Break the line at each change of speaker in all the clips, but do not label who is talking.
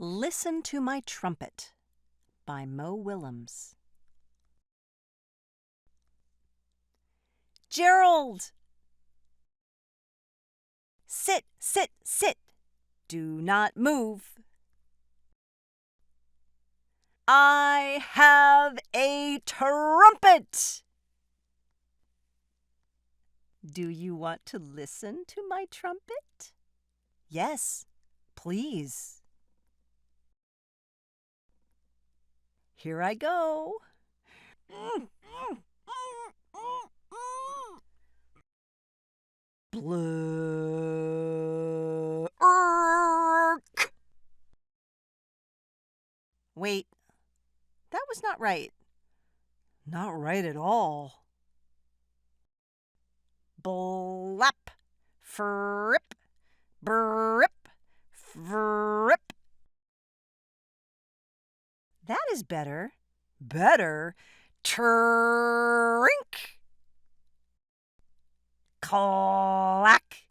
Listen to My Trumpet by Mo Willems. Gerald! Sit, sit, sit. Do not move. I have a trumpet. Do you want to listen to my trumpet? Yes, please. Here I go. Blurk. Wait, that was not right. Not right at all. Blap, frip, brip, frip. That is better. Better. Trink. Clack.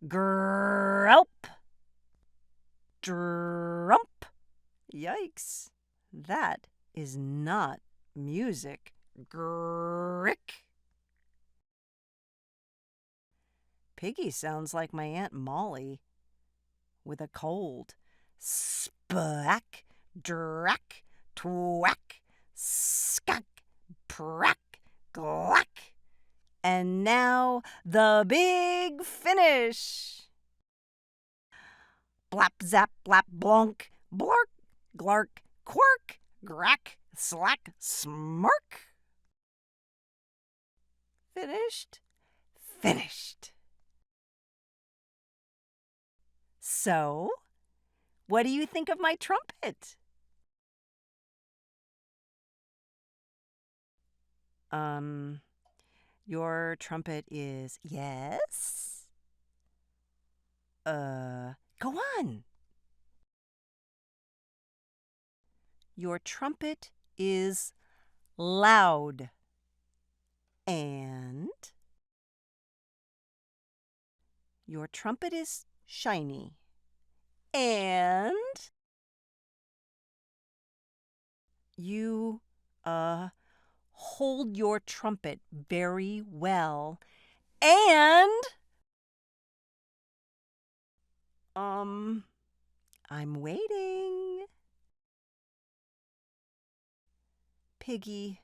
Grelp. Drump. Yikes. That is not music. Grick. Piggy sounds like my Aunt Molly with a cold. Spack. Drack. Twack, skack, prack, glack. And now the big finish. Blap, zap, blap, blonk, blark, glark, quark, grack, slack, smark. Finished? Finished. So, what do you think of my trumpet? Your trumpet is yes? Go on. Your trumpet is loud. And your trumpet is shiny. And you, hold your trumpet very well. And I'm waiting. Piggy,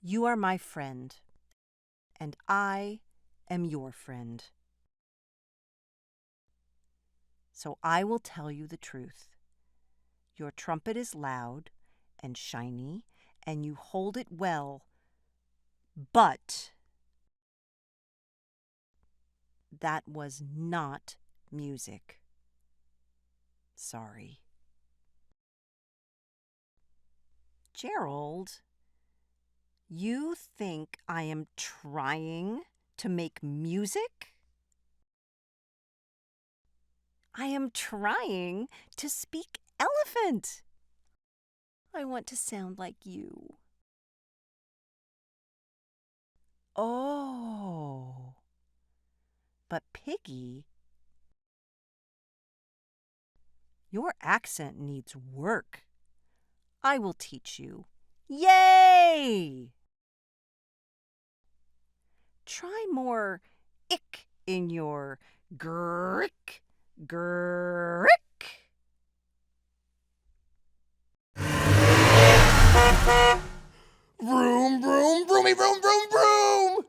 you are my friend, and I am your friend. So I will tell you the truth. Your trumpet is loud and shiny, and you hold it well, but that was not music. Sorry. Gerald, you think I am trying to make music? I am trying to speak elephant. I want to sound like you. Oh. But Piggy, your accent needs work. I will teach you. Yay! Try more ick in your grick, grick.
Vroom, vroom, vroomy, vroom, vroom, vroom!